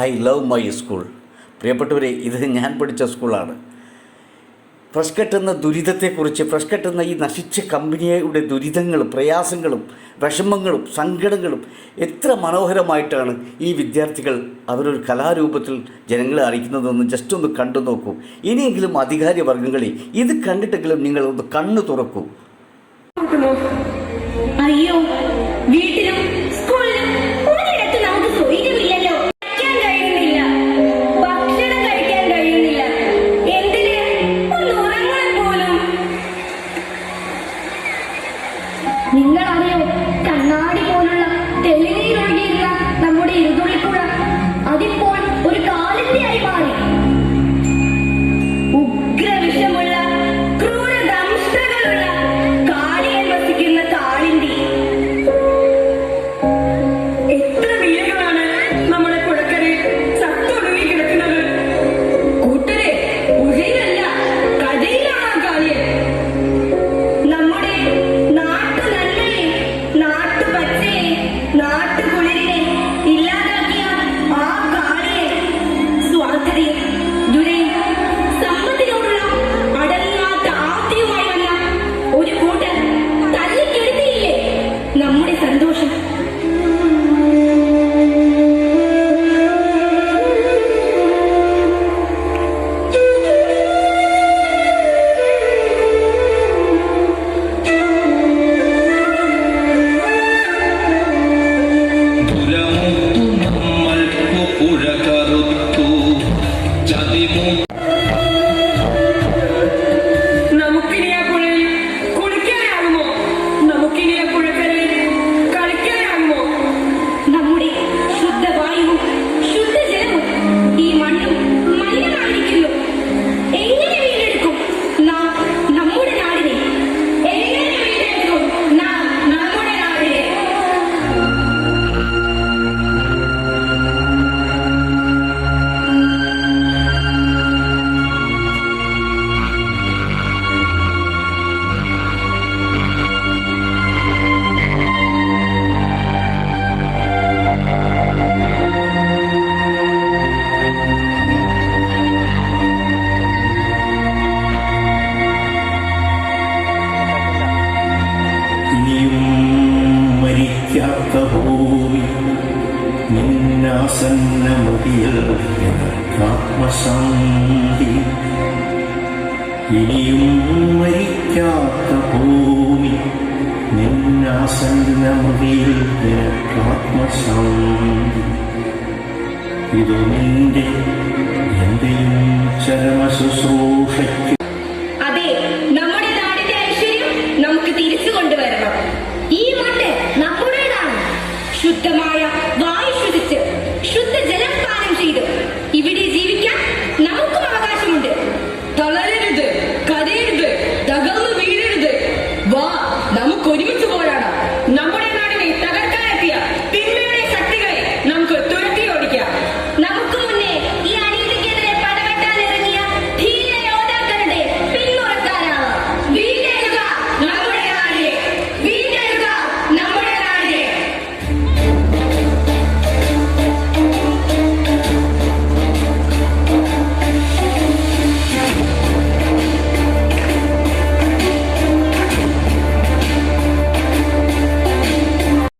I love my school. പ്രിയപ്പെട്ടവരെ, ഇത് ഞാൻ പഠിച്ച സ്കൂളാണ്. ഫ്രഷ് കട്ട് എന്ന ദുരിതത്തെക്കുറിച്ച്, ഫ്രഷ് കട്ട് എന്ന ഈ നശിച്ച കമ്പനിയുടെ ദുരിതങ്ങളും പ്രയാസങ്ങളും വിഷമങ്ങളും സങ്കടങ്ങളും എത്ര മനോഹരമായിട്ടാണ് ഈ വിദ്യാർത്ഥികൾ അവരൊരു കലാരൂപത്തിൽ ജനങ്ങളെ അറിയിക്കുന്നതെന്ന് ജസ്റ്റ് ഒന്ന് കണ്ടു നോക്കൂ. ഇനിയെങ്കിലും അധികാരി വർഗ്ഗങ്ങളെ ഇത് കണ്ടിട്ടെങ്കിലും നിങ്ങൾ ഒന്ന് കണ്ണു തുറക്കൂ. അയ്യോ, വീട്ടിലും സ്കൂളിലും ഒരിടത്ത് നമുക്ക് സ്വൈര്യമില്ലല്ലോ. കഴിക്കാൻ കഴിയുന്നില്ല, ഭക്ഷണം കഴിക്കാൻ കഴിയുന്നില്ല, എന്തിന് ഒന്ന് ഉറങ്ങാൻ പോലും. നിങ്ങളറിയോ, കണ്ണാടി പോലുള്ള തെളിനീരൊഴുകിയിരുന്ന നമ്മുടെ ഇരുതുള്ളിപ്പുഴ അതിപ്പോൾ ഒരു കാലിന്റെയായി മാറി. ഉഗ്രവിഷമുള്ള ക്രൂരദംഷ്ട്രകളുള്ള കാളിയൻ വസിക്കുന്ന കാളിന്തി. എത്ര വീടുകളാണ് നമ്മുടെ പുഴക്കരയിൽ ചത്തൊടുങ്ങി കിടക്കുന്നത്. കൂട്ടരെ, പുഴയിലല്ല കരയിലാണ് ആ കാളിയൻ. നമ്മുടെ നാട്ടു നന്മയെ, നാട്ടുപച്ചയെ, നാട്ടുകുളിരിനെ ഇല്ലാതാക്കിയ ആ കാളിയെ സ്വാർത്ഥതയും ദുരയും സമ്പത്തിനോടുള്ള അടങ്ങാത്ത ആർത്തിയുമായി വന്ന ഒരു കൂട്ടർ തല്ലിക്കെടുത്തിയില്ലേ നമ്മുടെ സന്തോഷം. നമുക്കിനി ആ പുഴയിൽ കുളിക്കാനാകുമോ? നമുക്കിനി ആ പുഴക്കരയിൽ കളിക്കാനാകുമോ? നമ്മുടെ ശുദ്ധവായുവും ശുദ്ധജലവും ഈ മണ്ണും മലിനമായിരിക്കുന്നു. എങ്ങനെ വീണ്ടെടുക്കും നാം നമ്മുടെ നാടിനെ? എങ്ങനെ വീണ്ടെടുക്കും നാം നമ്മുടെ നാടിനെ? ഇനിയും മരിക്കാത്ത ഭൂമി നിന്നാസന്നമതിയിൽ ആത്മശാന്തി. ഇനിയും മരിക്കാത്ത ഭൂമി നിന്നാസന്നമതിയിൽ ആത്മശാന്തി. ഇതു നിന്റെ എന്റെയും ചരമശുശ്രൂഷയ്ക്ക്